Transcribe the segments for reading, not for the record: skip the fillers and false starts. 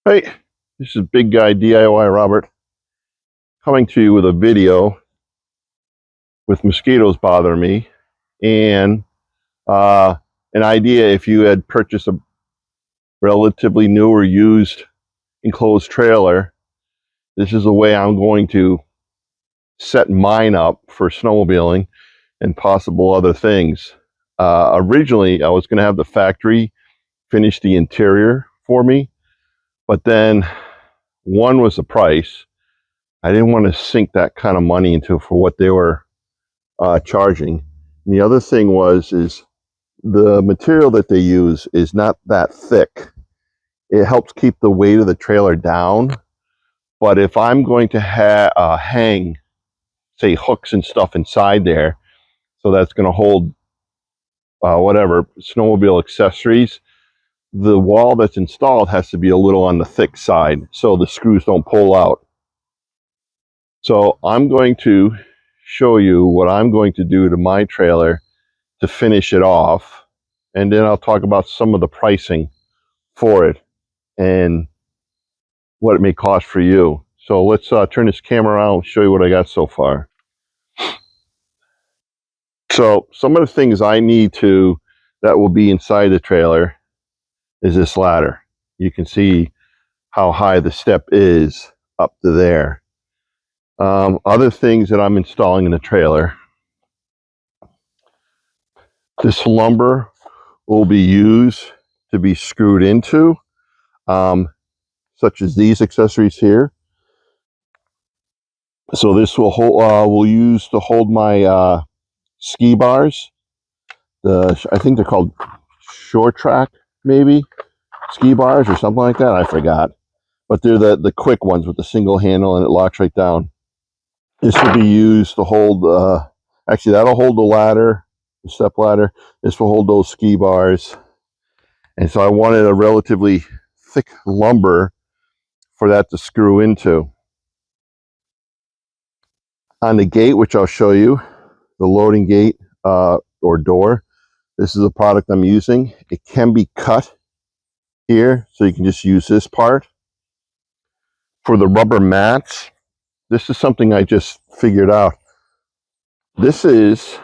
Hey, this is Big Guy DIY Robert coming to you with a video with mosquitoes bothering me and an idea if you had purchased a relatively new or used enclosed trailer. This is the way I'm going to set mine up for snowmobiling and possible other things. Originally, I was going to have the factory finish the interior for me, but then one was the price. I didn't want to sink that kind of money into for what they were charging. And the other thing is the material that they use is not that thick. It helps keep the weight of the trailer down. But if I'm going to hang, say, hooks and stuff inside there, so that's going to hold whatever snowmobile accessories, the wall that's installed has to be a little on the thick side so the screws don't pull out. So I'm going to show you what I'm going to do to my trailer to finish it off, and then I'll talk about some of the pricing for it and what it may cost for you. So let's turn this camera around and show you what I got so far. So some of the things I need that will be inside the trailer is this ladder. You can see how high the step is up to there. Other things that I'm installing in the trailer, this lumber will be used to be screwed into, such as these accessories here. So this will hold, we'll use to hold my ski bars. I think they're called short track, maybe ski bars or something like that. I forgot, but they're the quick ones with the single handle and it locks right down. This will be used to hold. Actually, that'll hold the ladder, the step ladder. This will hold those ski bars. And so I wanted a relatively thick lumber for that to screw into. On the gate, which I'll show you, the loading gate or door, this is the product I'm using. It can be cut here, so you can just use this part. For the rubber mats, this is something I just figured out. This is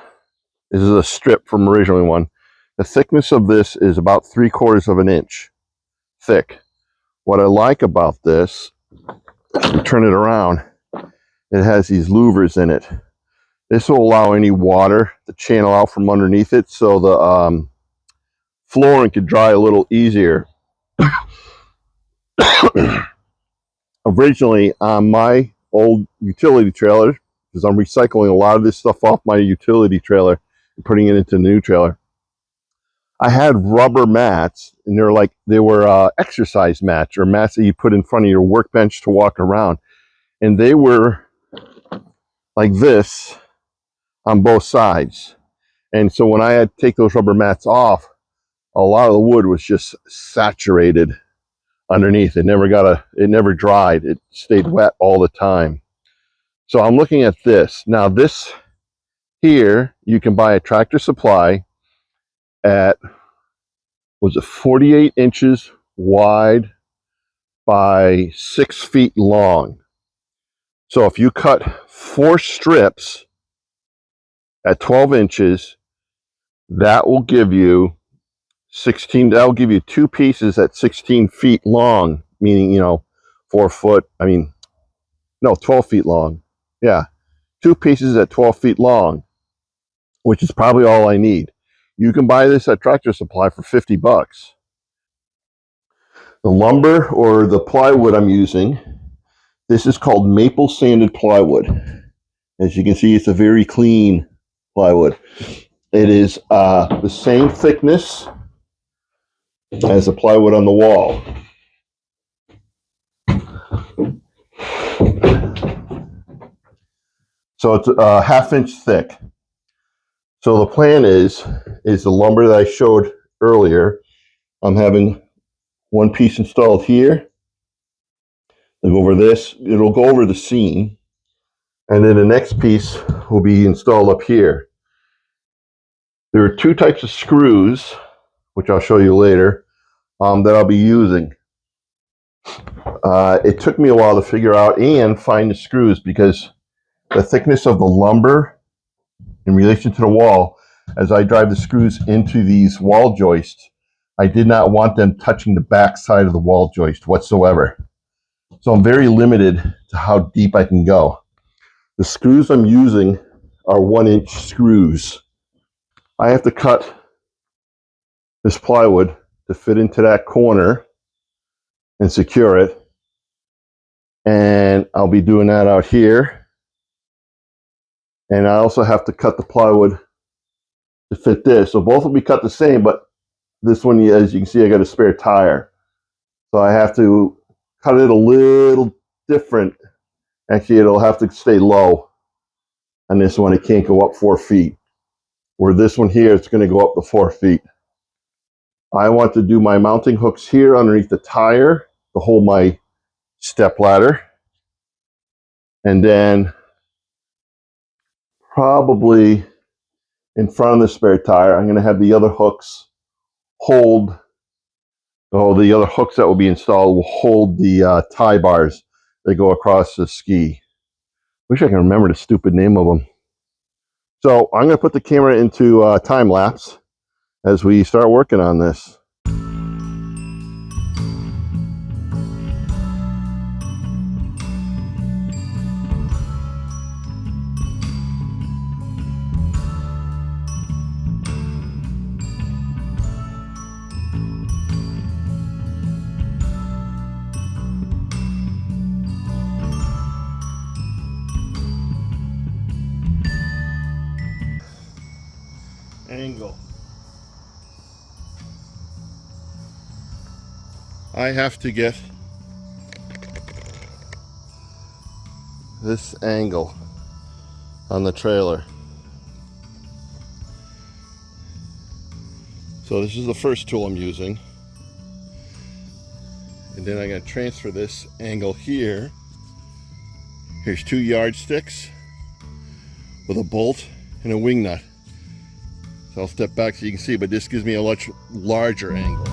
a strip from originally one. The thickness of this is about 3/4 of an inch thick. What I like about this, turn it around, it has these louvers in it. This will allow any water to channel out from underneath it, so the flooring could dry a little easier. Originally, on my old utility trailer, because I'm recycling a lot of this stuff off my utility trailer and putting it into the new trailer, I had rubber mats, and they were exercise mats or mats that you put in front of your workbench to walk around, and they were like this on both sides. And so when I had to take those rubber mats off, a lot of the wood was just saturated underneath. It never dried. It stayed wet all the time. So I'm looking at this. Now this here, you can buy a Tractor Supply at, was it 48 inches wide by 6 feet long. So if you cut 4 strips at 12 inches, that will give you 16, that'll give you 2 pieces at 16 feet long, meaning, 4 foot, 12 feet long. Yeah, 2 pieces at 12 feet long, which is probably all I need. You can buy this at Tractor Supply for $50. The lumber or the plywood I'm using, this is called maple sanded plywood. As you can see, it's a very clean plywood. It is the same thickness as the plywood on the wall. So it's a 1/2 inch thick. So the plan is the lumber that I showed earlier. I'm having one piece installed here. I'll go over this. It'll go over the seam. And then the next piece will be installed up here. There are 2 types of screws, which I'll show you later, that I'll be using. It took me a while to figure out and find the screws because the thickness of the lumber in relation to the wall, as I drive the screws into these wall joists, I did not want them touching the back side of the wall joist whatsoever. So I'm very limited to how deep I can go. The screws I'm using are 1-inch screws. I have to cut this plywood to fit into that corner and secure it. And I'll be doing that out here. And I also have to cut the plywood to fit this. So both will be cut the same, but this one, as you can see, I got a spare tire. So I have to cut it a little different. Actually, it'll have to stay low. On this one, it can't go up 4 feet. Where this one here, it's going to go up to 4 feet. I want to do my mounting hooks here underneath the tire to hold my step ladder. And then probably in front of the spare tire, I'm going to have the other hooks hold, the other hooks that will be installed will hold the tie bars that go across the ski. Wish I can remember the stupid name of them. So I'm going to put the camera into time lapse as we start working on this. Angle. I have to get this angle on the trailer. So this is the first tool I'm using. And then I'm going to transfer this angle here. Here's 2 yardsticks with a bolt and a wing nut. So I'll step back so you can see, but this gives me a much larger angle.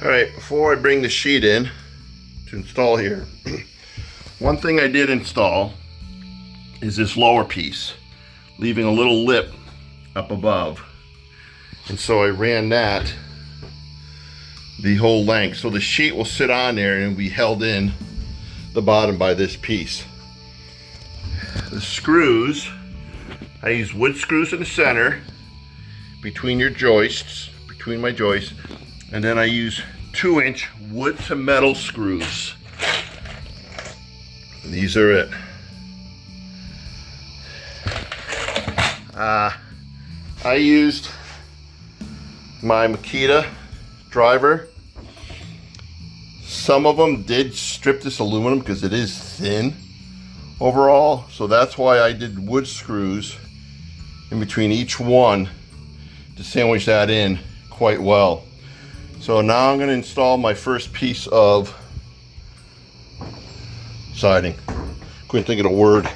All right, before I bring the sheet in to install here, one thing I did install is this lower piece, leaving a little lip up above. And so I ran that the whole length. So the sheet will sit on there and be held in the bottom by this piece. The screws, I use wood screws in the center between your joists, between my joists. And then I use 2-inch wood to metal screws. And these are it. I used my Makita driver. Some of them did strip this aluminum because it is thin. overall. So that's why I did wood screws in between each one to sandwich that in quite well. So now I'm going to install my first piece of siding. Couldn't think of the word.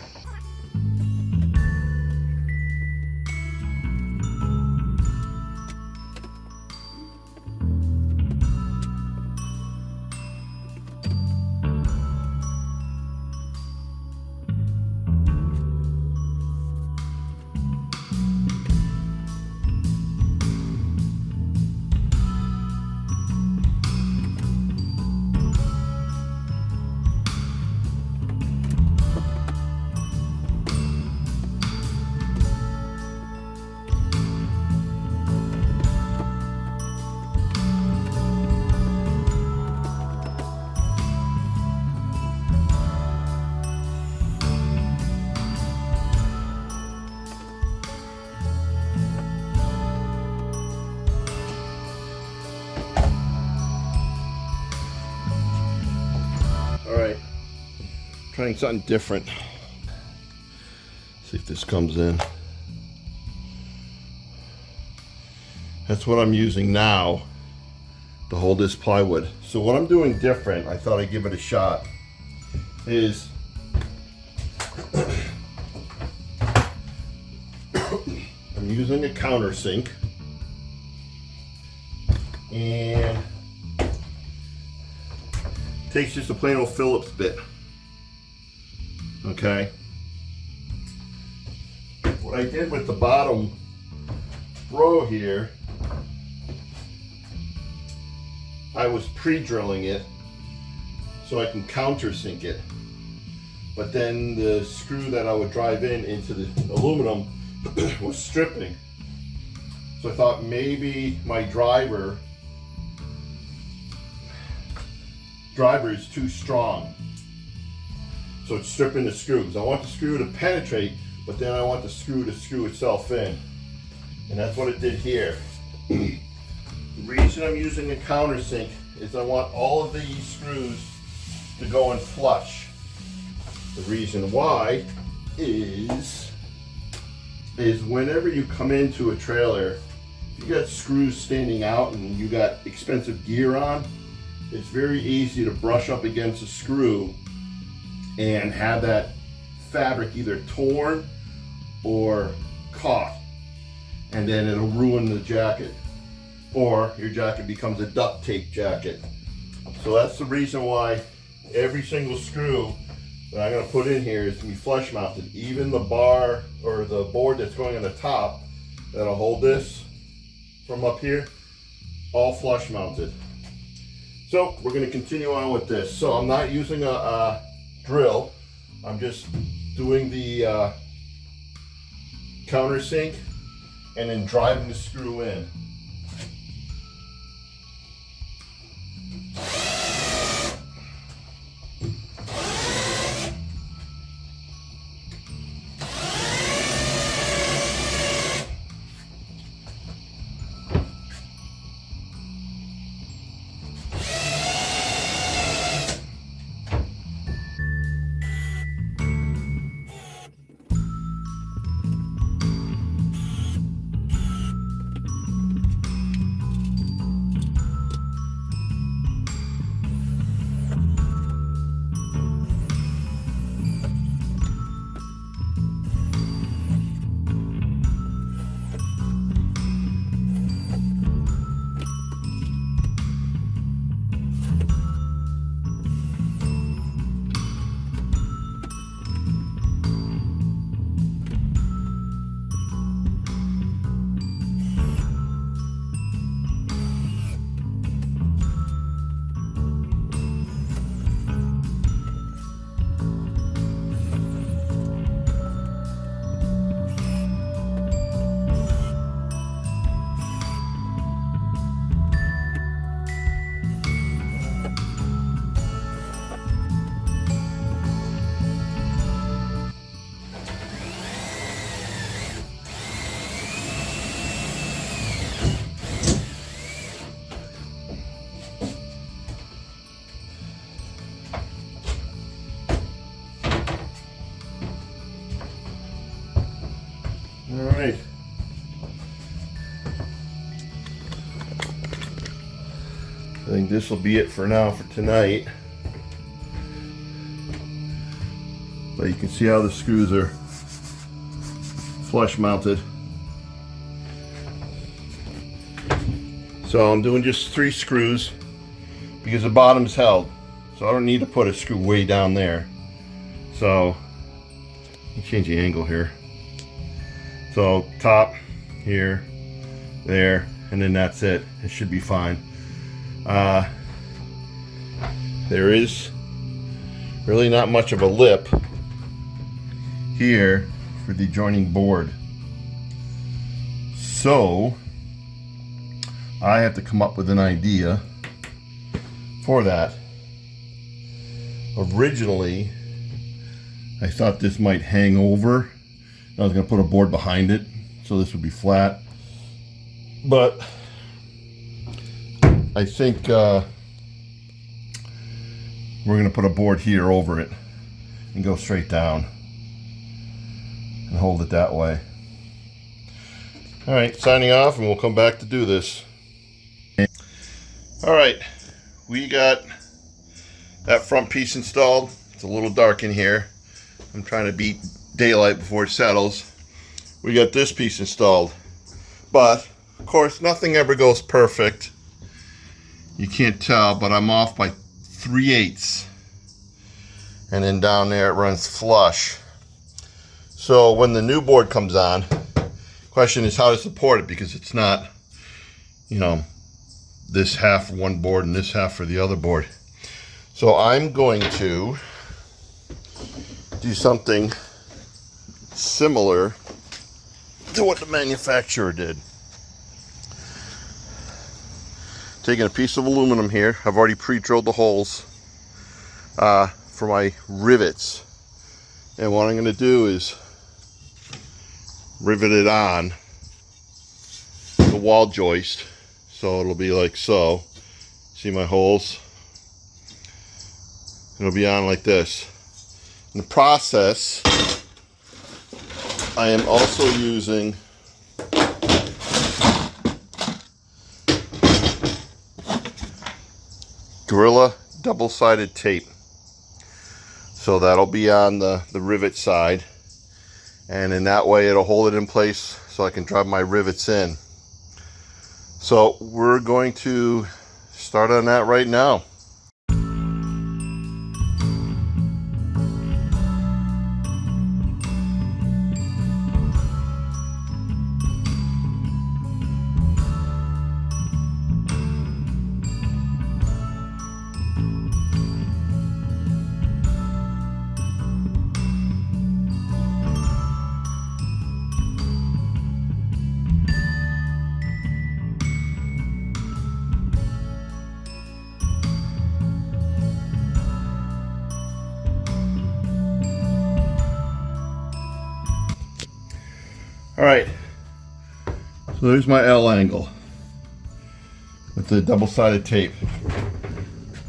All right, trying something different. See if this comes in. That's what I'm using now to hold this plywood. So what I'm doing different, I thought I'd give it a shot, is I'm using a countersink and takes just a plain old Phillips bit. Okay. What I did with the bottom row here, I was pre-drilling it so I can countersink it. But then the screw that I would drive in into the aluminum was stripping. So I thought maybe my driver is too strong. So it's stripping the screws. I want the screw to penetrate, but then I want the screw to screw itself in. And that's what it did here. The reason I'm using a countersink is I want all of these screws to go in flush. The reason why is whenever you come into a trailer, if you got screws standing out and you got expensive gear on, it's very easy to brush up against a screw and have that fabric either torn or caught, and then it'll ruin the jacket, or your jacket becomes a duct tape jacket. So that's the reason why every single screw that I'm going to put in here is to be flush mounted. Even the bar or the board that's going on the top that'll hold this from up here, all flush mounted. So we're going to continue on with this. So I'm not using a drill. I'm just doing the countersink and then driving the screw in. All right. I think this will be it for now for tonight. But you can see how the screws are flush mounted. So I'm doing just 3 screws because the bottom's held. So I don't need to put a screw way down there. So let me change the angle here. So top here, there, and then that's it. It should be fine. There is really not much of a lip here for the joining board. So I have to come up with an idea for that. Originally, I thought this might hang over. I was going to put a board behind it, so this would be flat. But I think we're going to put a board here over it and go straight down and hold it that way. All right, signing off, and we'll come back to do this. All right, we got that front piece installed. It's a little dark in here. I'm trying to beat daylight before it settles. We got this piece installed, but of course nothing ever goes perfect. You can't tell, but I'm off by 3/8, and then down there it runs flush. So when the new board comes on, question is how to support it, because it's not, you know, this half for one board and this half for the other board. So I'm going to do something similar to what the manufacturer did. Taking a piece of aluminum here. I've already pre-drilled the holes for my rivets. And what I'm going to do is rivet it on the wall joist. So it'll be like so. See my holes? It'll be on like this. In the process, I am also using Gorilla double-sided tape. So that'll be on the rivet side. And in that way it'll hold it in place so I can drive my rivets in. So we're going to start on that right now. All right, so there's my L angle with the double-sided tape.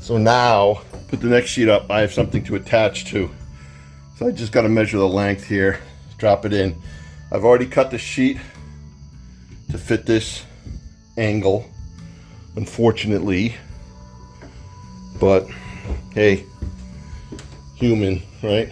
So now, put the next sheet up, I have something to attach to. So I just got to measure the length here, drop it in. I've already cut the sheet to fit this angle, unfortunately. But, hey, human, right?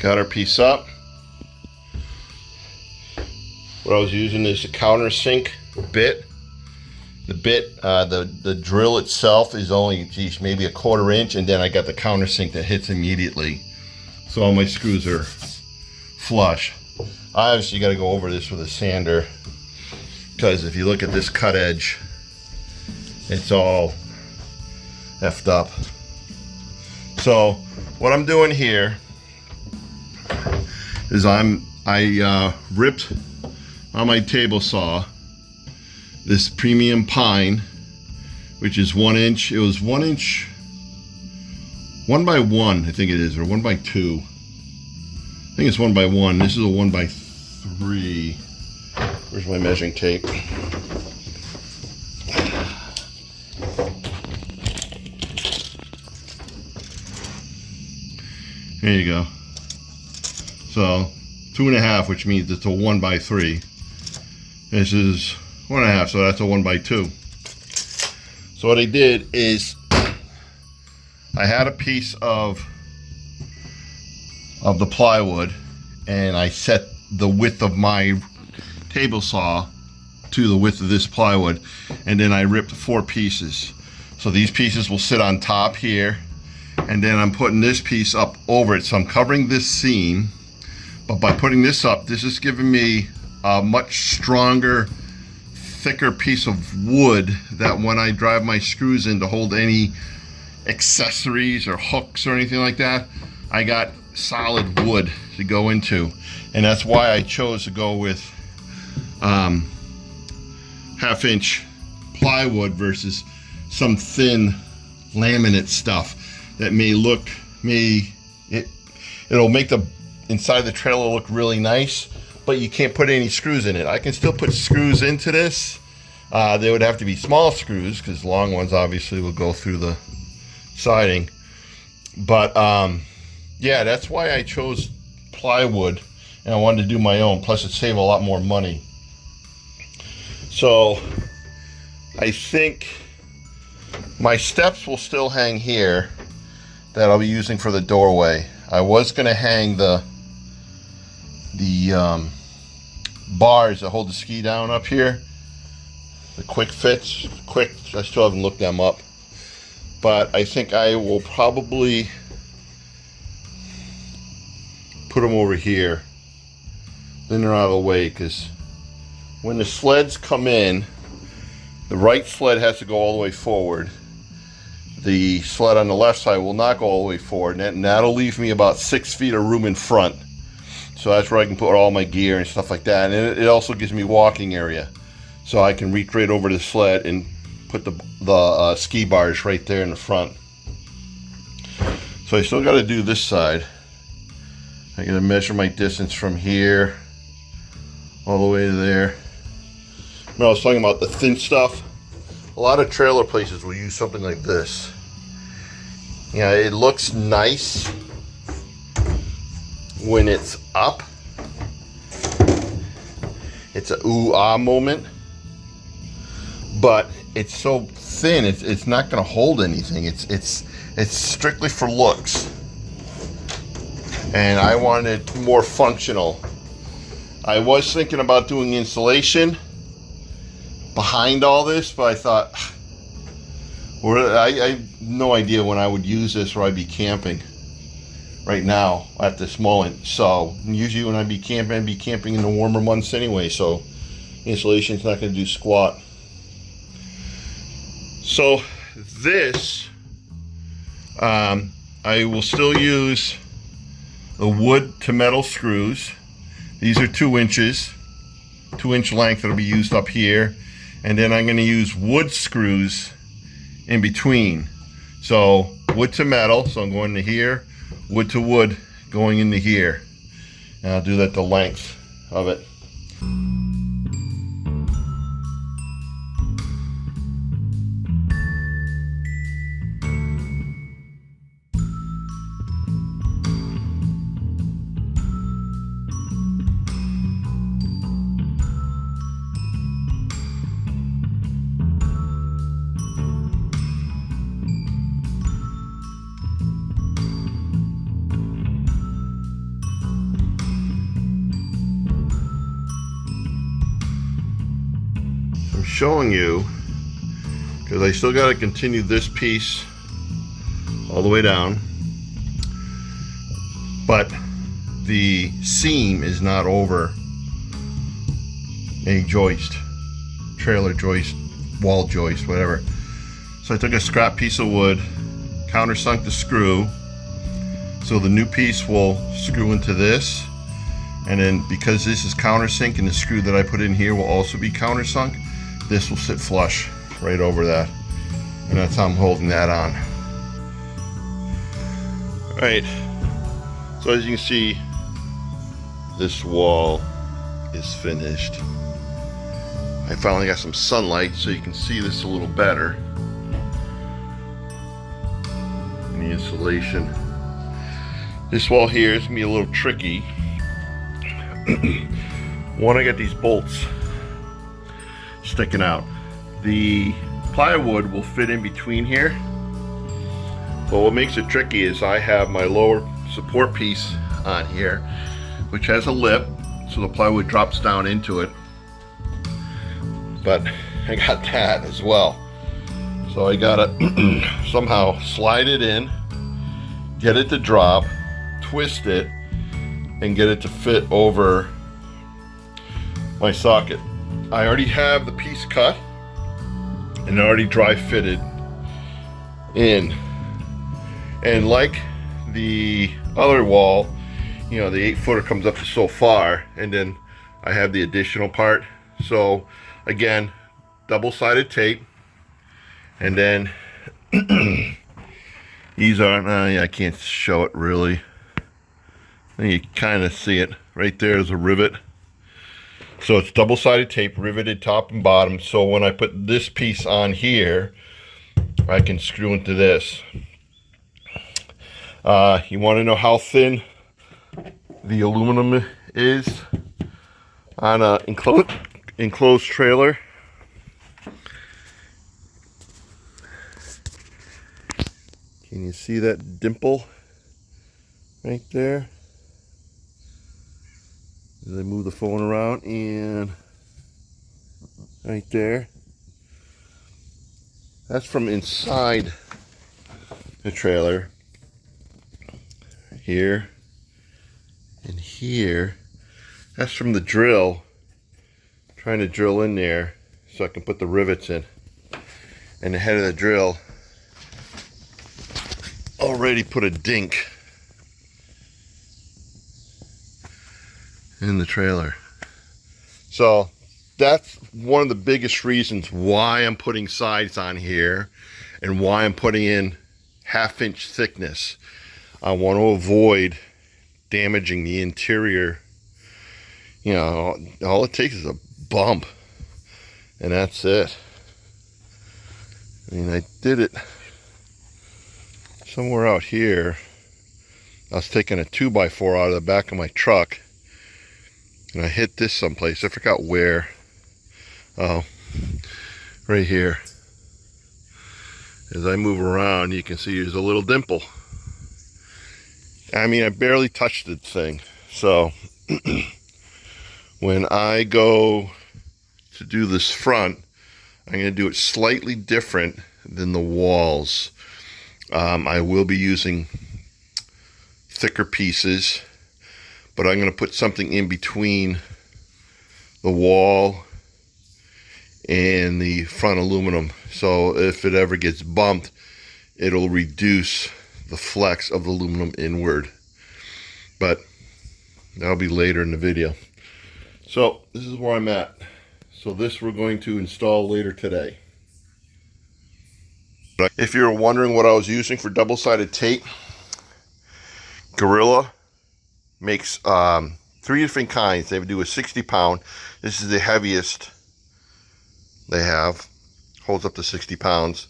Got our piece up. What I was using is a countersink bit. The bit, the drill itself is only, geez, maybe a 1/4 inch, and then I got the countersink that hits immediately. So all my screws are flush. Obviously you got to go over this with a sander, because if you look at this cut edge, it's all effed up. So what I'm doing here is I ripped on my table saw this premium pine, which is 1 inch. It was 1 inch, 1 by 1, I think it is, or 1 by 2. I think it's 1 by 1. This is a 1 by 3. Where's my measuring tape? There you go. So 2.5, which means it's a 1 by 3. This is 1.5, so that's a 1 by 2. So what I did is I had a piece of the plywood, and I set the width of my table saw to the width of this plywood, and then I ripped 4 pieces. So these pieces will sit on top here, and then I'm putting this piece up over it. So I'm covering this seam, but by putting this up, this is giving me a much stronger, thicker piece of wood that when I drive my screws in to hold any accessories or hooks or anything like that, I got solid wood to go into. And that's why I chose to go with 1/2 inch plywood versus some thin laminate stuff that it'll make the inside of the trailer look really nice, but you can't put any screws in it. I can still put screws into this. They would have to be small screws, because long ones obviously will go through the siding. But yeah, that's why I chose plywood, and I wanted to do my own. Plus it saved a lot more money. So I think my steps will still hang here that I'll be using for the doorway. I was going to hang the bars that hold the ski down up here, the quick fits. I still haven't looked them up, but I think I will probably put them over here, then they're out of the way, because when the sleds come in, the right sled has to go all the way forward. The sled on the left side will not go all the way forward, and that'll leave me about 6 feet of room in front. So that's where I can put all my gear and stuff like that. And it also gives me walking area, so I can reach right over the sled and put the ski bars right there in the front. So I still got to do this side. I got to measure my distance from here all the way to there. Remember I was talking about the thin stuff? A lot of trailer places will use something like this. Yeah, it looks nice when it's up. It's a ooh-ah moment. But it's so thin, it's not going to hold anything. It's strictly for looks. And I want it more functional. I was thinking about doing insulation behind all this, but I thought, I have no idea when I would use this or I'd be camping right now at this moment. So usually when I'd be camping in the warmer months anyway, so insulation's not going to do squat. So this, I will still use the wood to metal screws. These are 2 inches, 2-inch length that'll be used up here. And then I'm going to use wood screws in between. So wood to metal, so I'm going to here, wood to wood going into here. And I'll do that the length of it. showing you because I still got to continue this piece all the way down, but the seam is not over a joist, trailer joist, wall joist, whatever. So I took a scrap piece of wood, countersunk the screw, so the new piece will screw into this, and then because this is countersink and the screw that I put in here will also be countersunk, this will sit flush right over that, and that's how I'm holding that on. Alright, so as you can see, this wall is finished. I finally got some sunlight so you can see this a little better. And the insulation. This wall here is going to be a little tricky. One, I got these bolts sticking out. The plywood will fit in between here. But what makes it tricky is I have my lower support piece on here, which has a lip, so the plywood drops down into it. But I got that as well. So I gotta somehow slide it in, get it to drop, twist it, and get it to fit over my socket. I already have the piece cut and already dry fitted in. And like the other wall, you know, the 8-footer comes up to so far, and then I have the additional part. So again, double-sided tape, and then these are, I can't show it really. You kind of see it right there is a rivet. So it's double-sided tape, riveted top and bottom. So when I put this piece on here, I can screw into this. You want to know how thin the aluminum is on an enclosed trailer? Can you see that dimple right there? As I move the phone around, and right there, that's from inside the trailer. Here and here, that's from the drill, trying to drill in there so I can put the rivets in. And the head of the drill already put a dink in the trailer. So that's one of the biggest reasons why I'm putting sides on here and why I'm putting in 1/2-inch thickness. I want to avoid damaging the interior. You know, all it takes is a bump, and that's it. I mean, I did it somewhere out here. I was taking a 2x4 out of the back of my truck, and I hit this someplace. I forgot where. Oh, right here. As I move around, you can see there's a little dimple. I mean, I barely touched the thing. So when I go to do this front, I'm going to do it slightly different than the walls. I will be using thicker pieces, but I'm going to put something in between the wall and the front aluminum. So if it ever gets bumped, it'll reduce the flex of the aluminum inward. But that'll be later in the video. So this is where I'm at. So this we're going to install later today. If you're wondering what I was using for double-sided tape, Gorilla makes 3 different kinds. They do a 60-pound. This is the heaviest they have. Holds up to 60 pounds.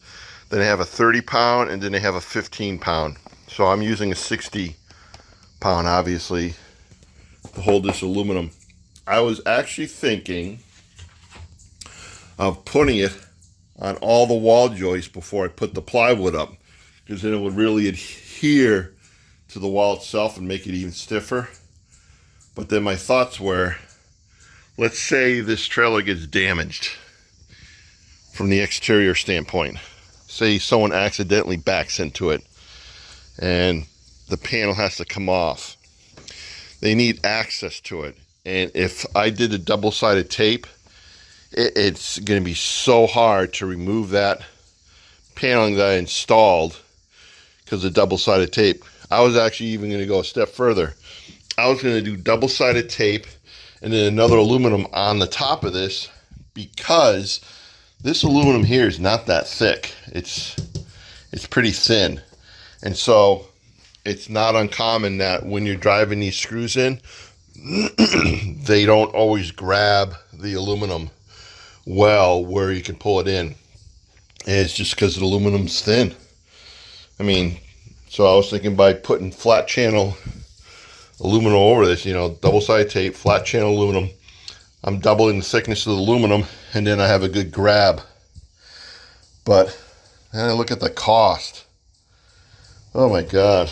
Then they have a 30-pound, and then they have a 15-pound. So I'm using a 60-pound, obviously, to hold this aluminum. I was actually thinking of putting it on all the wall joists before I put the plywood up, because then it would really adhere to the wall itself and make it even stiffer. But then my thoughts were, let's say this trailer gets damaged from the exterior standpoint. Say someone accidentally backs into it and the panel has to come off. They need access to it. And if I did a double-sided tape, it's going to be so hard to remove that paneling that I installed because of double-sided tape. I was actually even going to go a step further. I was going to do double-sided tape and then another aluminum on the top of this, because this aluminum here is not that thick. It's pretty thin. And so it's not uncommon that when you're driving these screws in, they don't always grab the aluminum well where you can pull it in. And it's just because the aluminum's thin. I mean, so I was thinking by putting flat channel aluminum over this, you know, double-sided tape, flat channel aluminum, I'm doubling the thickness of the aluminum, and then I have a good grab. But then I look at the cost. Oh my God,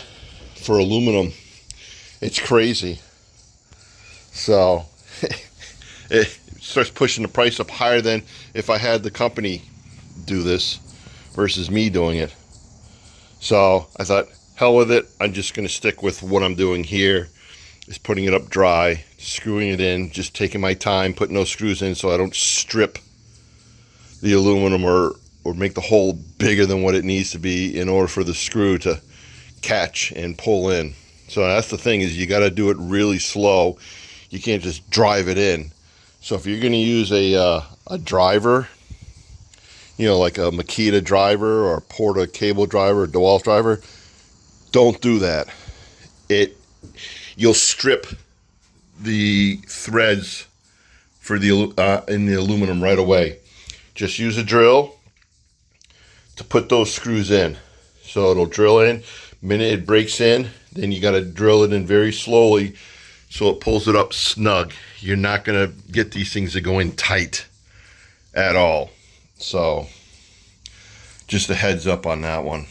for aluminum, it's crazy. So it starts pushing the price up higher than if I had the company do this versus me doing it. So I thought, hell with it. I'm just going to stick with what I'm doing here, is putting it up dry, screwing it in, just taking my time, putting those screws in so I don't strip the aluminum or make the hole bigger than what it needs to be in order for the screw to catch and pull in. So that's the thing, is you got to do it really slow. You can't just drive it in. So if you're going to use a driver, you know, like a Makita driver or a Porta cable driver or DeWalt driver, don't do that. You'll strip the threads for the in the aluminum right away. Just use a drill to put those screws in. So it'll drill in. Minute it breaks in, then you got to drill it in very slowly so it pulls it up snug. You're not going to get these things to go in tight at all. So just a heads up on that one.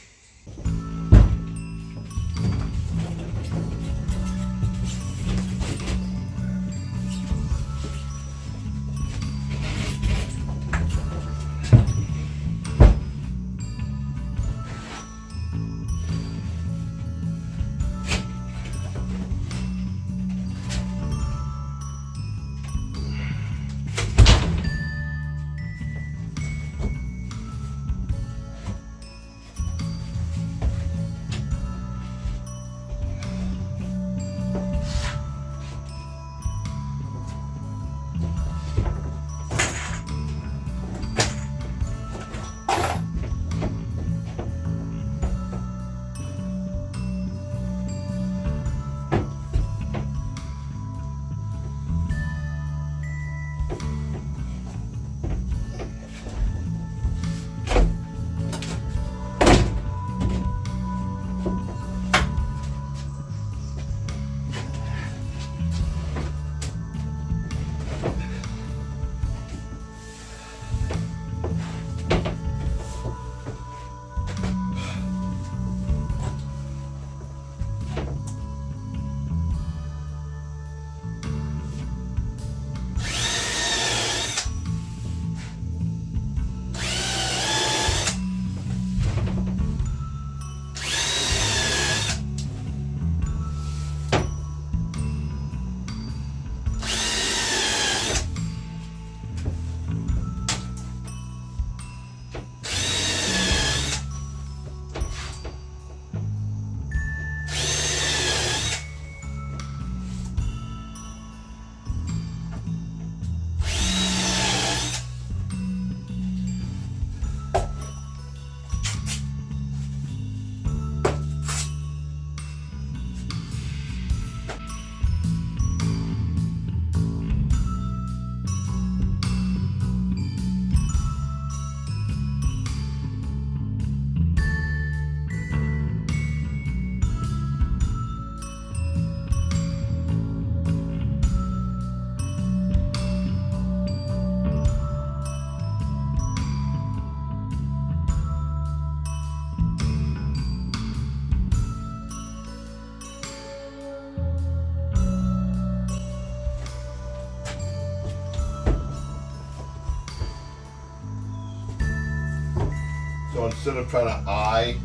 instead of trying to eye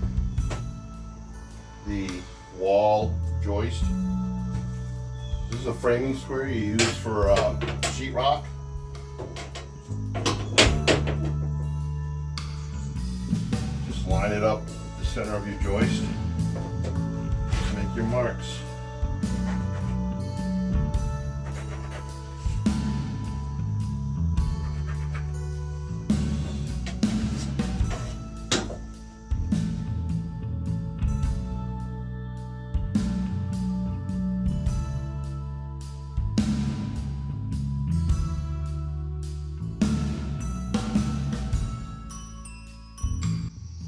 the wall joist, this is a framing square you use for sheetrock. Just line it up at the center of your joist. Make your marks.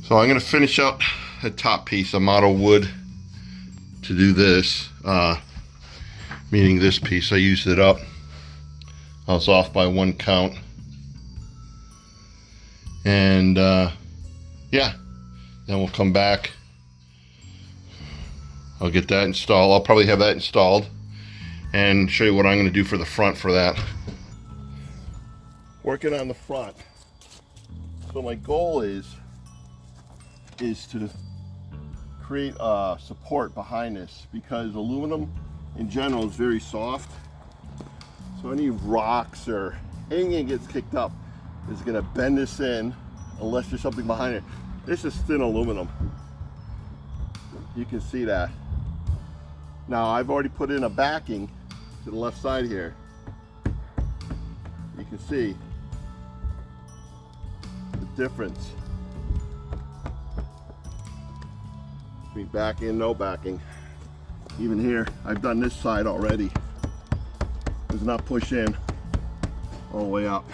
So I'm going to finish up the top piece of model wood to do this, meaning this piece. I used it up. I was off by 1 count. And yeah, then we'll come back. I'll get that installed. I'll probably have that installed and show you what I'm going to do for the front for that. Working on the front. So my goal is to create a support behind this, because aluminum in general is very soft. So any rocks or anything that gets kicked up is going to bend this in unless there's something behind it. This is thin aluminum. You can see that. Now I've already put in a backing to the left side here. You can see the difference between backing and no backing. Even here, I've done this side already. Does not push in all the way up.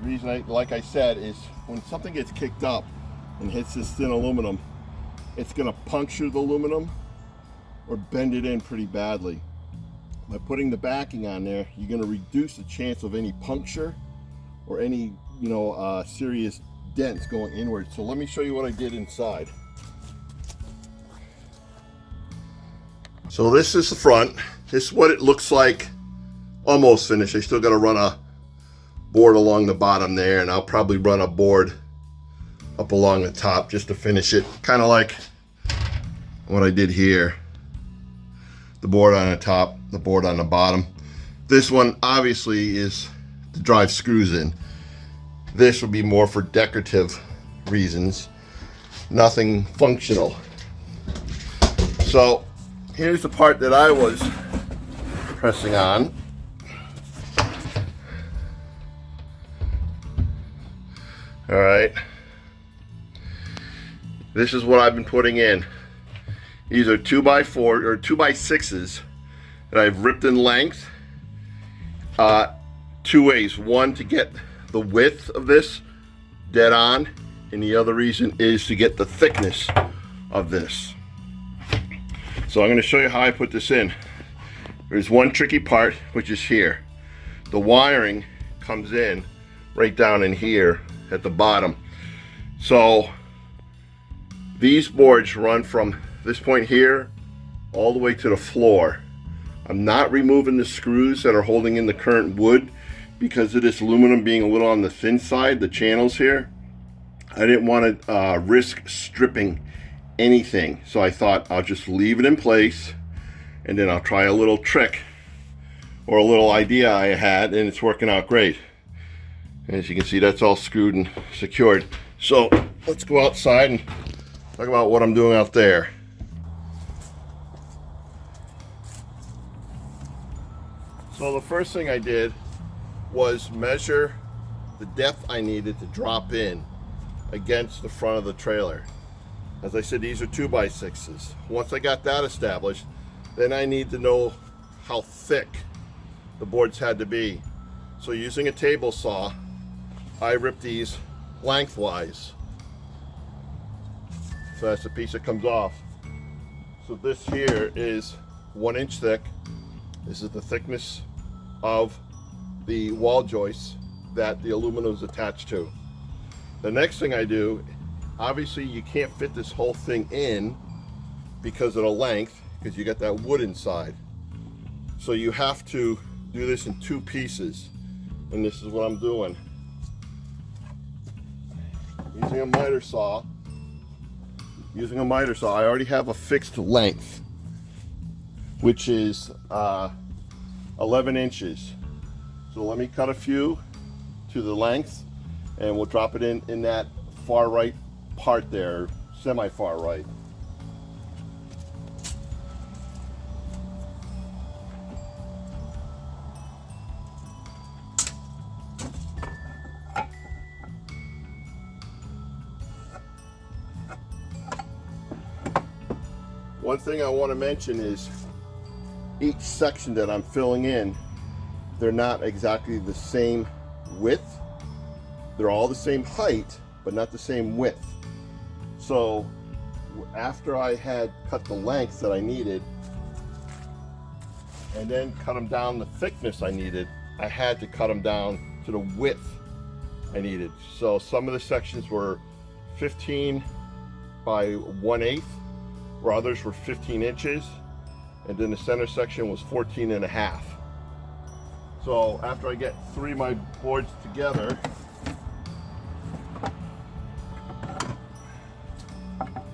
The reason, like I said, is when something gets kicked up and hits this thin aluminum, it's going to puncture the aluminum or bend it in pretty badly. By putting the backing on there, you're going to reduce the chance of any puncture or any, serious dents going inward. So let me show you what I did inside. So this is the front. This is what it looks like, almost finished. I still got to run a board along the bottom there, and I'll probably run a board up along the top just to finish it, kind of like what I did here. The board on the top, the board on the bottom. This one obviously is to drive screws in. This would be more for decorative reasons, nothing functional. So here's the part that I was pressing on. All right, this is what I've been putting in. These are 2x4 or 2x6s that I've ripped in length, 2 ways. One, to get the width of this dead on, and the other reason is to get the thickness of this. So I'm going to show you how I put this in. There's one tricky part, which is here. The wiring comes in right down in here at the bottom. So these boards run from this point here all the way to the floor. I'm not removing the screws that are holding in the current wood because of this aluminum being a little on the thin side, the channels here. I didn't want to risk stripping anything, so I thought I'll just leave it in place, and then I'll try a little trick or a little idea I had, and it's working out great. As you can see, that's all screwed and secured. So let's go outside and talk about what I'm doing out there. So the first thing I did was measure the depth I needed to drop in against the front of the trailer. As I said, these are 2x6s. Once I got that established, then I need to know how thick the boards had to be. So using a table saw, I ripped these lengthwise. So that's the piece that comes off. So this here is 1 inch thick. This is the thickness of the wall joists that the aluminum is attached to. The next thing I do, obviously you can't fit this whole thing in because of the length, because you got that wood inside. So you have to do this in 2 pieces, and this is what I'm doing. using a miter saw. I already have a fixed length, which is 11 inches. So let me cut a few to the length, and we'll drop it in that far right part there, semi far right. One thing I want to mention is each section that I'm filling in, they're not exactly the same width. They're all the same height, but not the same width. So after I had cut the length that I needed and then cut them down the thickness I needed, I had to cut them down to the width I needed. So some of the sections were 15 by 1/8, where others were 15 inches, and then the center section was 14.5. So after I get 3 of my boards together,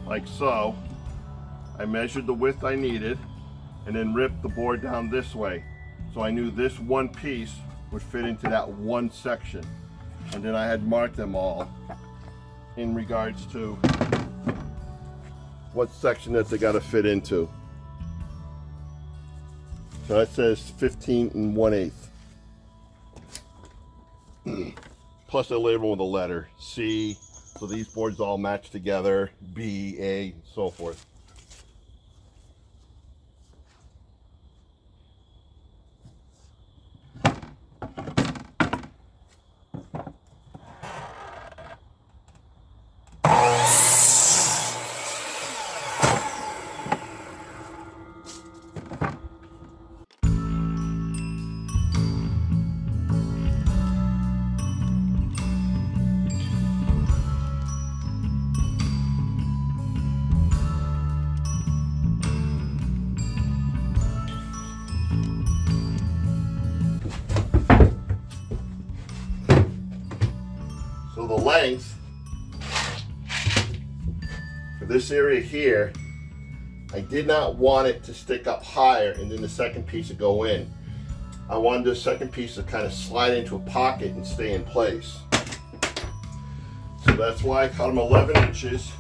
like so, I measured the width I needed and then ripped the board down this way. So I knew this one piece would fit into that one section. And then I had marked them all in regards to what section that they got to fit into. So that says 15 1/8. Plus I label with a letter C, so these boards all match together, B, A, so forth. So the length for this area here, I did not want it to stick up higher and then the second piece to go in. I wanted the second piece to kind of slide into a pocket and stay in place. So that's why I cut them 11 inches.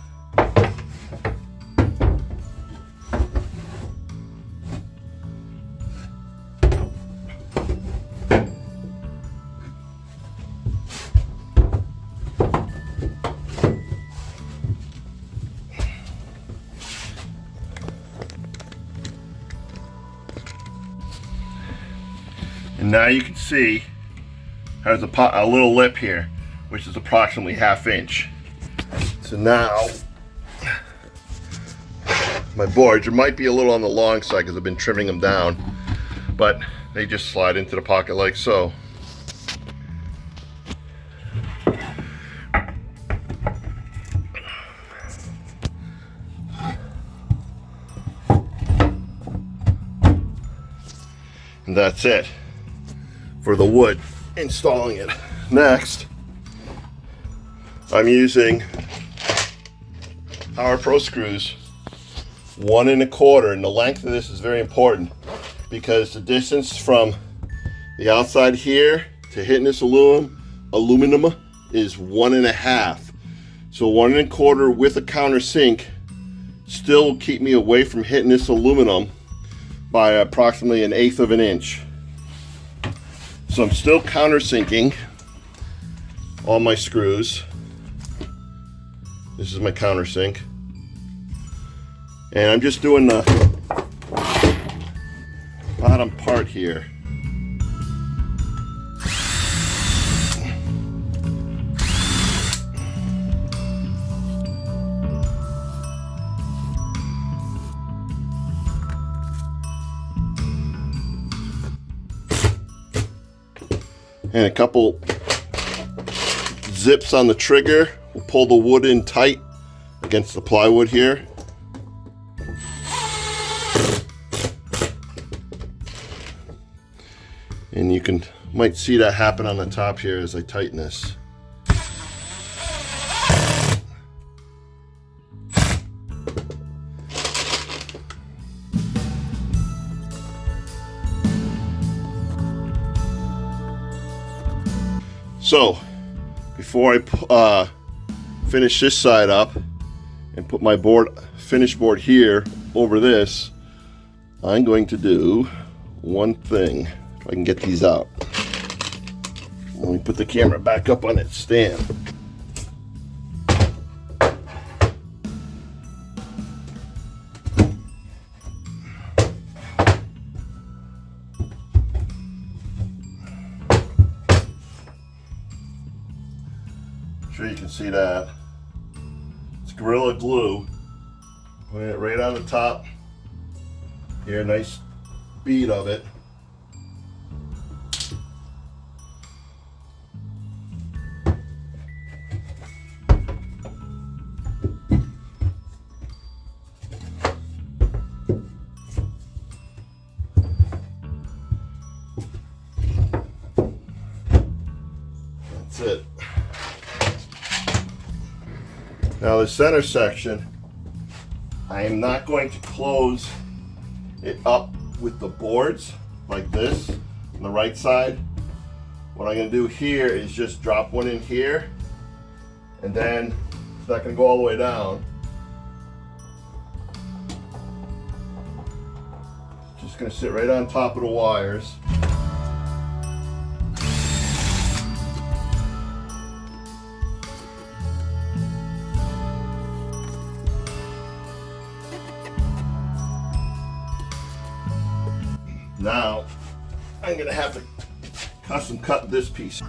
And now you can see there's a little lip here, which is approximately 1/2 inch. So now my boards might be a little on the long side because I've been trimming them down, but they just slide into the pocket like so. And that's it for the wood, installing it. Next, I'm using our Pro screws, 1 1/4, and the length of this is very important because the distance from the outside here to hitting this aluminum is 1 1/2. So 1 1/4 with a countersink still will keep me away from hitting this aluminum by approximately 1/8 of an inch. So I'm still countersinking all my screws. This is my countersink. And I'm just doing the bottom part here. And a couple zips on the trigger will pull the wood in tight against the plywood here. And you might see that happen on the top here as I tighten this. So before I finish this side up and put my finished board here over this, I'm going to do one thing. If I can get these out. Let me put the camera back up on its stand. Sure you can see that. It's Gorilla Glue. Putting it right on the top. Here, nice bead of it. That's it. Now the center section, I am not going to close it up with the boards like this on the right side. What I'm going to do here is just drop one in here, and then it's not going to go all the way down. Just going to sit right on top of the wires. Now, I'm going to have to custom cut this piece.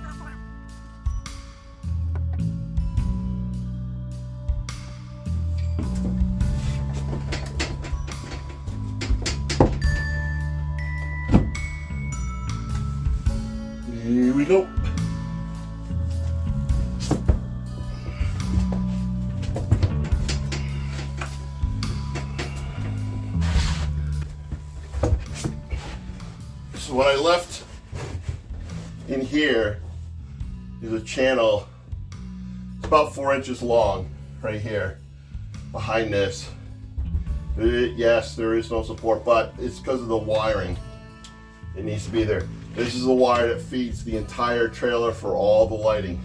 Here we go. So what I left in here is a channel. It's about 4 inches long right here behind this. Yes, there is no support, but it's because of the wiring. It needs to be there. This is the wire that feeds the entire trailer for all the lighting.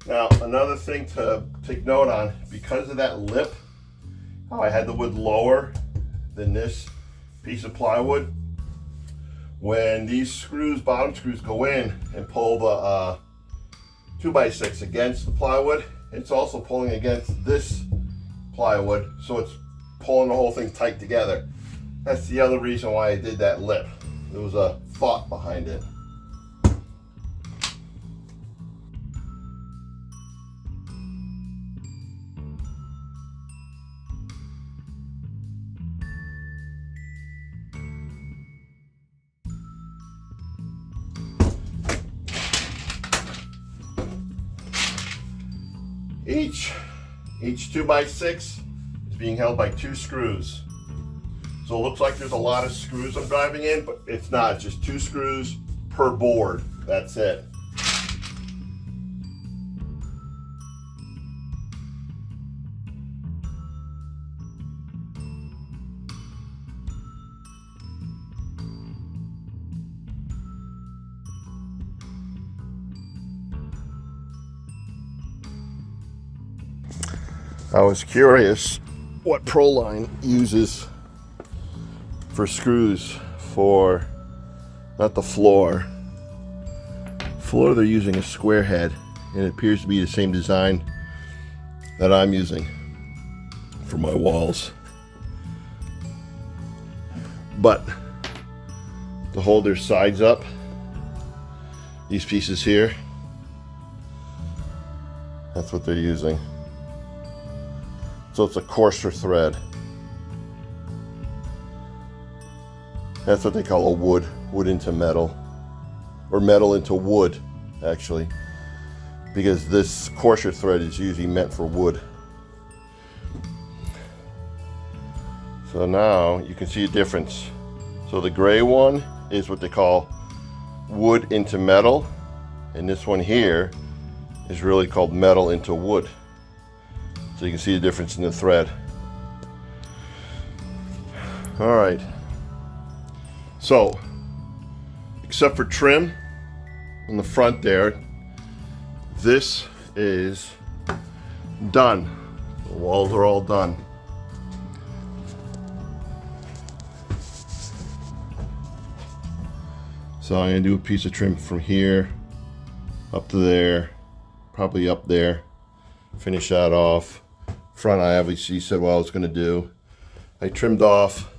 Now, another thing to take note on, because of that lip, how I had the wood lower than this piece of plywood, when these screws, bottom screws, go in and pull the 2x6 against the plywood, it's also pulling against this plywood, so it's pulling the whole thing tight together. That's the other reason why I did that lip. There was a thought behind it. Each 2x6 is being held by 2 screws. So it looks like there's a lot of screws I'm driving in, but it's not. It's just 2 screws per board. That's it. I was curious what ProLine uses for screws for not the floor. Floor, they're using a square head, and it appears to be the same design that I'm using for my walls. But to hold their sides up, these pieces here, that's what they're using. So it's a coarser thread. That's what they call a wood into metal, or metal into wood, actually, because this coarser thread is usually meant for wood. So now you can see a difference. So the gray one is what they call wood into metal, and this one here is really called metal into wood. So you can see the difference in the thread. All right. So, except for trim on the front there, this is done. The walls are all done. So I'm gonna do a piece of trim from here up to there, probably up there, finish that off. Front, I obviously said what I was gonna do. I trimmed off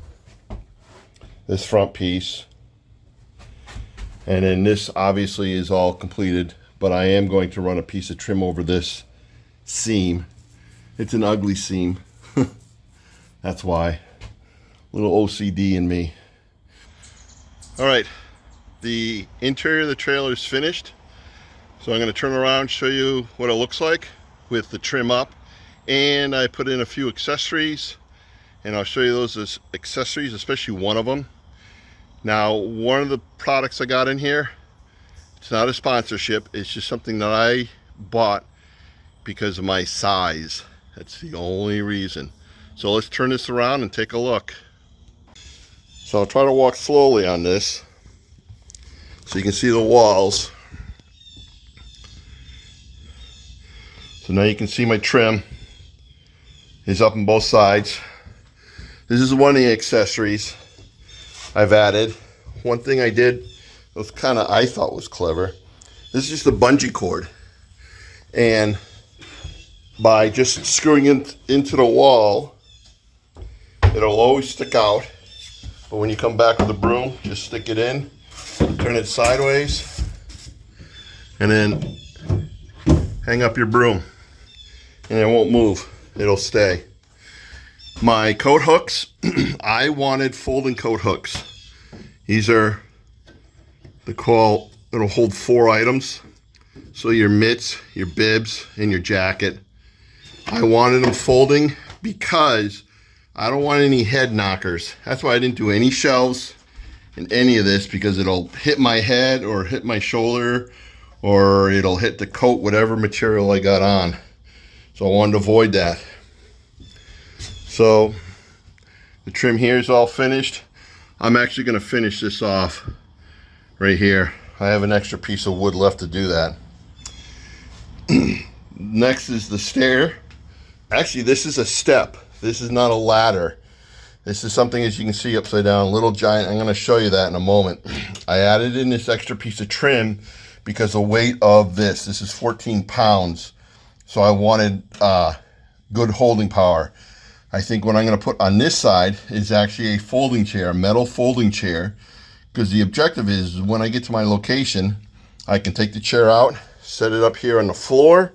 this front piece, and then this obviously is all completed, but I am going to run a piece of trim over this seam. It's an ugly seam. That's why. A little OCD in me. All right, the interior of the trailer is finished, so I'm going to turn around and show you what it looks like with the trim up, and I put in a few accessories, and I'll show you those as accessories, especially one of them. Now, one of the products I got in here, it's not a sponsorship, it's just something that I bought because of my size. That's the only reason. So let's turn this around and take a look. So I'll try to walk slowly on this so you can see the walls. So now you can see my trim is up on both sides. This is one of the accessories I've added. One thing I did was I thought was clever. This is just a bungee cord, and by just screwing it into the wall, it'll always stick out. But when you come back with a broom, just stick it in, turn it sideways, and then hang up your broom, and it won't move. It'll stay. My coat hooks, I wanted folding coat hooks. These are it'll hold 4 items. So your mitts, your bibs, and your jacket. I wanted them folding because I don't want any head knockers. That's why I didn't do any shelves in any of this, because it'll hit my head or hit my shoulder, or it'll hit the coat, whatever material I got on. So I wanted to avoid that. So the trim here is all finished. I'm actually going to finish this off right here. I have an extra piece of wood left to do that. Next is the stair. Actually, this is a step. This is not a ladder. This is something, as you can see, upside down, a little giant. I'm going to show you that in a moment. I added in this extra piece of trim because the weight of this is 14 pounds. So I wanted good holding power. I think what I'm going to put on this side is actually a folding chair, a metal folding chair, because the objective is when I get to my location, I can take the chair out, set it up here on the floor,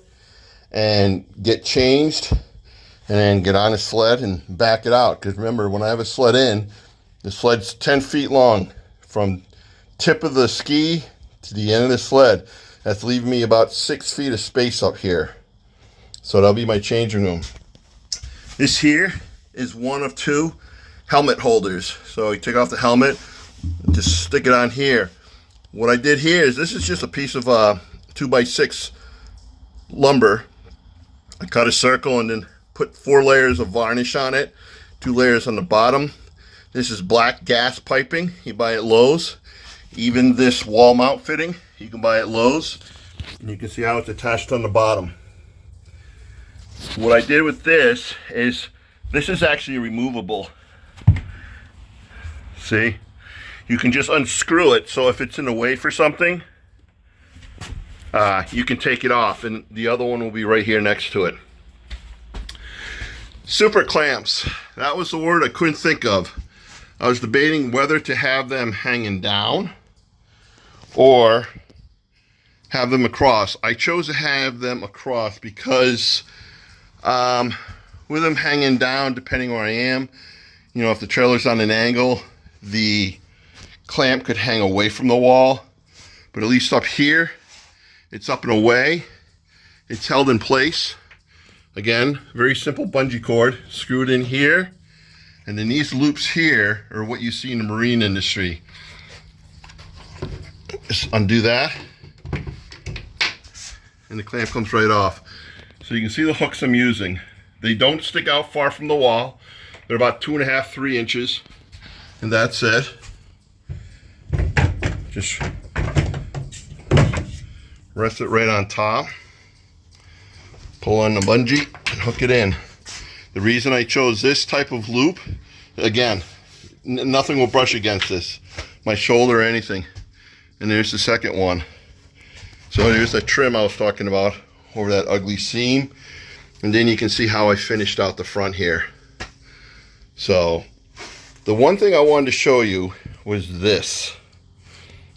and get changed, and then get on a sled and back it out. Because remember, when I have a sled in, the sled's 10 feet long from tip of the ski to the end of the sled. That's leaving me about 6 feet of space up here. So that'll be my changing room. This here is one of 2 helmet holders. So you take off the helmet, just stick it on here. What I did here is, this is just a piece of 2x6 lumber. I cut a circle and then put 4 layers of varnish on it, 2 layers on the bottom. This is black gas piping. You buy at Lowe's. Even this wall mount fitting, you can buy at Lowe's. And you can see how it's attached on the bottom. What I did with this is actually removable. See? you can just unscrew it, so if it's in the way for something, you can take it off, and the other one will be right here next to it. Super clamps. That was the word I couldn't think of. I was debating whether to have them hanging down or have them across. I chose to have them across because with them hanging down, depending where I am, you know, if the trailer's on an angle, the clamp could hang away from the wall. But at least up here, it's up and away. It's held in place. Again, very simple bungee cord, screwed in here. And then these loops here are what you see in the marine industry. Just undo that. And the clamp comes right off. So you can see the hooks I'm using. They don't stick out far from the wall. They're about 2.5, 3 inches. And that's it. Just rest it right on top. Pull on the bungee and hook it in. The reason I chose this type of loop, again, nothing will brush against this, my shoulder or anything. And there's the second one. So there's the trim I was talking about over that ugly seam. And then you can see how I finished out the front here. So the one thing I wanted to show you was this.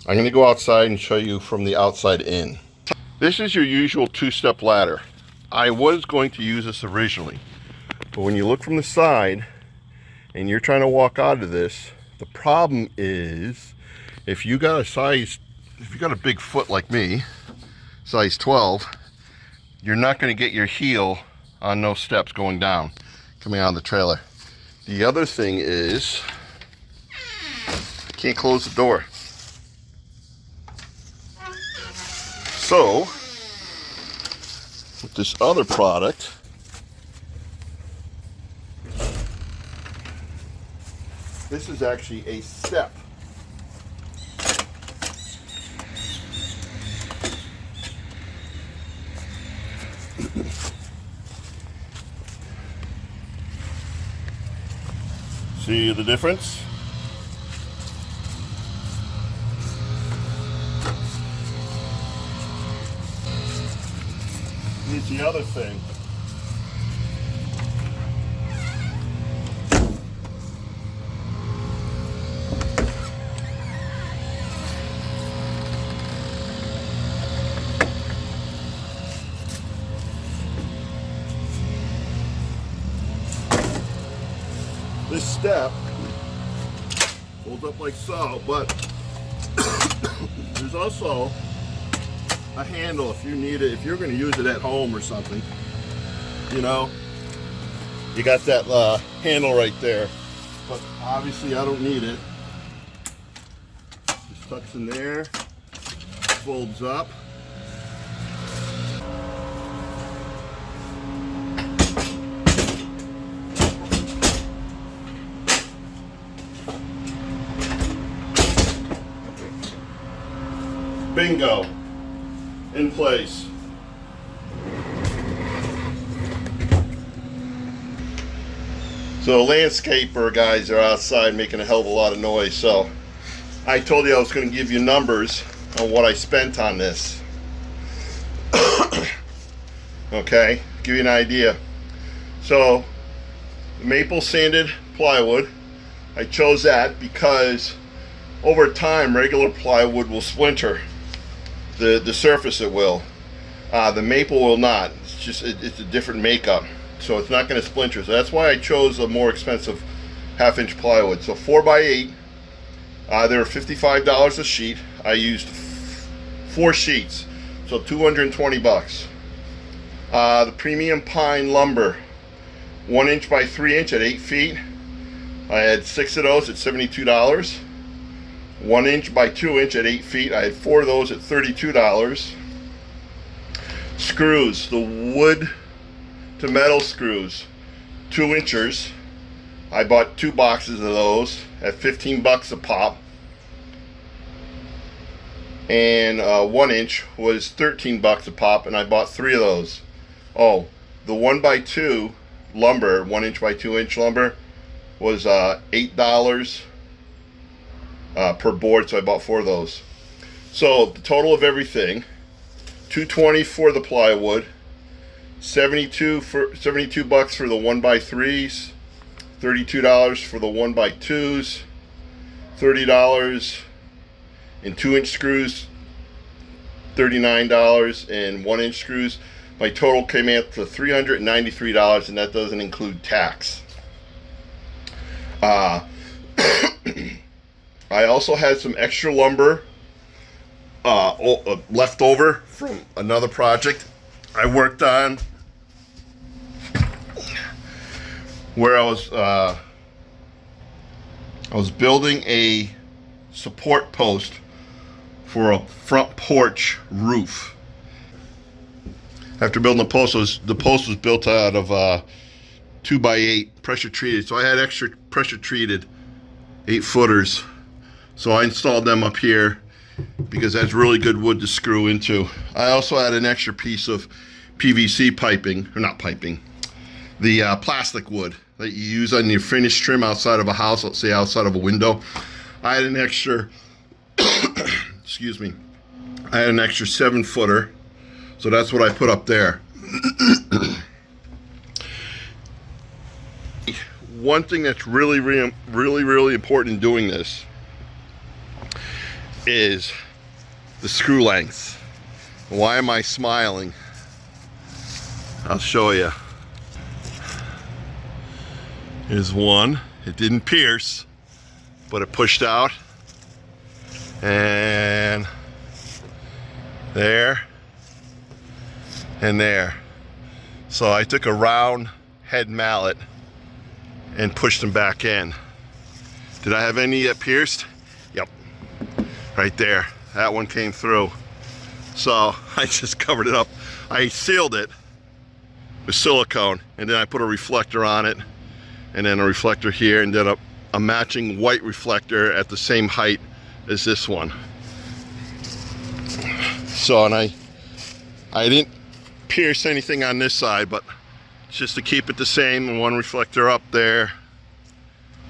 I'm going to go outside and show you from the outside in. This is your usual 2-step ladder. I was going to use this originally, but when you look from the side and you're trying to walk out of this, the problem is if you got a big foot like me, size 12, you're not going to get your heel on those steps going down, coming out of the trailer. The other thing is, I can't close the door. So, with this other product, this is actually a step. See the difference? Here's the other thing. This step folds up like so, but there's also a handle if you need it, if you're going to use it at home or something. You know, you got that handle right there, but obviously I don't need it. Just tucks in there, folds up. Bingo, in place. So landscaper guys are outside making a hell of a lot of noise. So I told you I was going to give you numbers on what I spent on this. Okay, give you an idea. So maple sanded plywood, I chose that because over time regular plywood will splinter. The surface it will. The maple will not. It's just it's a different makeup, so it's not going to splinter. So that's why I chose a more expensive 1/2-inch plywood. So 4x8. They were $55 a sheet. I used 4 sheets, so 220 bucks. The premium pine lumber, 1 inch by 3 inch at 8 feet. I had 6 of those at $72. 1 inch by 2 inch at 8 feet. I had 4 of those at $32. Screws, the wood to metal screws, 2 inchers. I bought 2 boxes of those at 15 bucks a pop. And 1 inch was 13 bucks a pop, and I bought 3 of those. Oh, the 1x2 lumber, 1 inch by 2 inch lumber, was $8. per board, so I bought 4 of those. So the total of everything, $220 for the plywood, 72 bucks for the 1x3s, $32 for the 1x2s, $30 in 2-inch screws, $39 in 1-inch screws. My total came out to $393, and that doesn't include tax. I also had some extra lumber left over from another project I worked on, where I was building a support post for a front porch roof. After building the post was built out of 2x8 pressure treated, so I had extra pressure treated 8-footers, so I installed them up here because that's really good wood to screw into. I also had an extra piece of PVC piping, or not piping, the plastic wood that you use on your finish trim outside of a house, let's say outside of a window. I had an extra excuse me, I had an extra 7-footer, so that's what I put up there. One thing that's really important in doing this is the screw length. Why am I smiling? I'll show you. Here's one. It didn't pierce, but it pushed out. And there. And there. So I took a round head mallet and pushed them back in. Did I have any that pierced? Yep. Right there. That one came through. So I just covered it up. I sealed it with silicone, and then I put a reflector on it, and then a reflector here, and then a matching white reflector at the same height as this one. So, and I didn't pierce anything on this side, but just to keep it the same, and one reflector up there,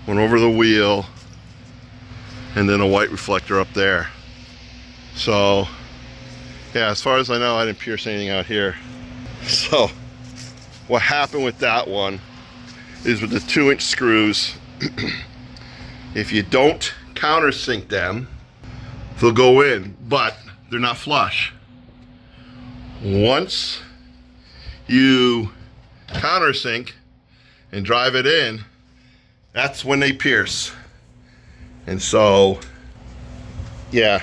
one over the wheel, and then a white reflector up there. So yeah, as far as I know, I didn't pierce anything out here. So what happened with that one is, with the 2-inch screws, if you don't countersink them, they'll go in, but they're not flush. Once you countersink and drive it in, that's when they pierce. And so, yeah,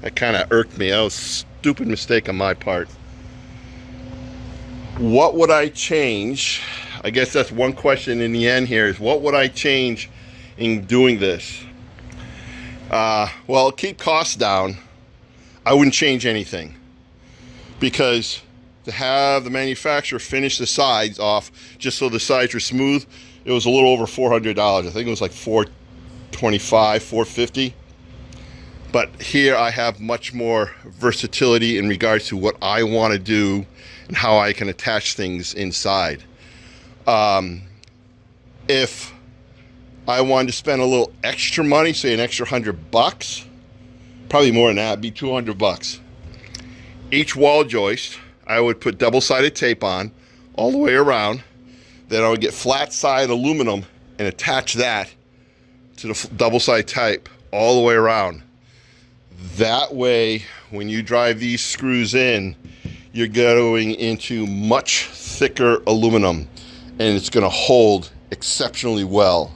that kind of irked me. That was a stupid mistake on my part. What would I change? I guess that's one question in the end here, is what would I change in doing this? Well, keep costs down. I wouldn't change anything, because to have the manufacturer finish the sides off just so the sides were smooth, it was a little over $400. I think it was like $425, $450. But here I have much more versatility in regards to what I want to do and how I can attach things inside. If I wanted to spend a little extra money, say an extra $100, probably more than that, it'd be $200. Each wall joist, I would put double-sided tape on all the way around. Then I would get flat-side aluminum and attach that to the double-sided tape all the way around. That way, when you drive these screws in, you're going into much thicker aluminum, and it's going to hold exceptionally well.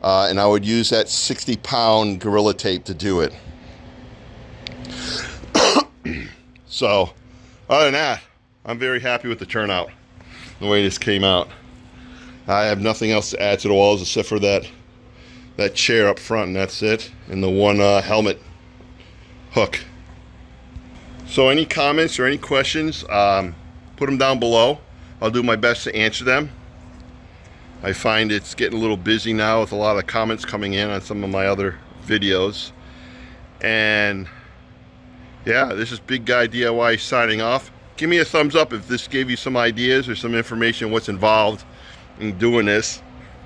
And I would use that 60-pound Gorilla Tape to do it. So, other than that, I'm very happy with the turnout, the way this came out. I have nothing else to add to the walls except for that chair up front, and that's it, and the one helmet hook. So any comments or any questions, put them down below. I'll do my best to answer them. I find it's getting a little busy now with a lot of comments coming in on some of my other videos. And yeah, this is Big Guy DIY signing off. Give me a thumbs up if this gave you some ideas or some information what's involved in doing this.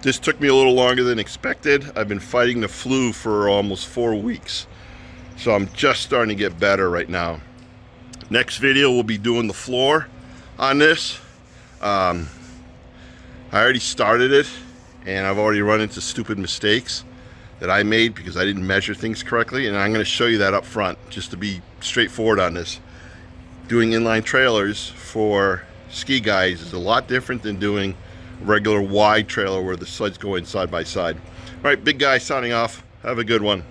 This took me a little longer than expected. I've been fighting the flu for almost 4 weeks. So I'm just starting to get better right now. Next video, we'll be doing the floor on this. I already started it, and I've already run into stupid mistakes that I made because I didn't measure things correctly, and I'm going to show you that up front, just to be straightforward on this. Doing inline trailers for ski guys is a lot different than doing a regular wide trailer where the sleds go in side by side. All right, big guy signing off. Have a good one.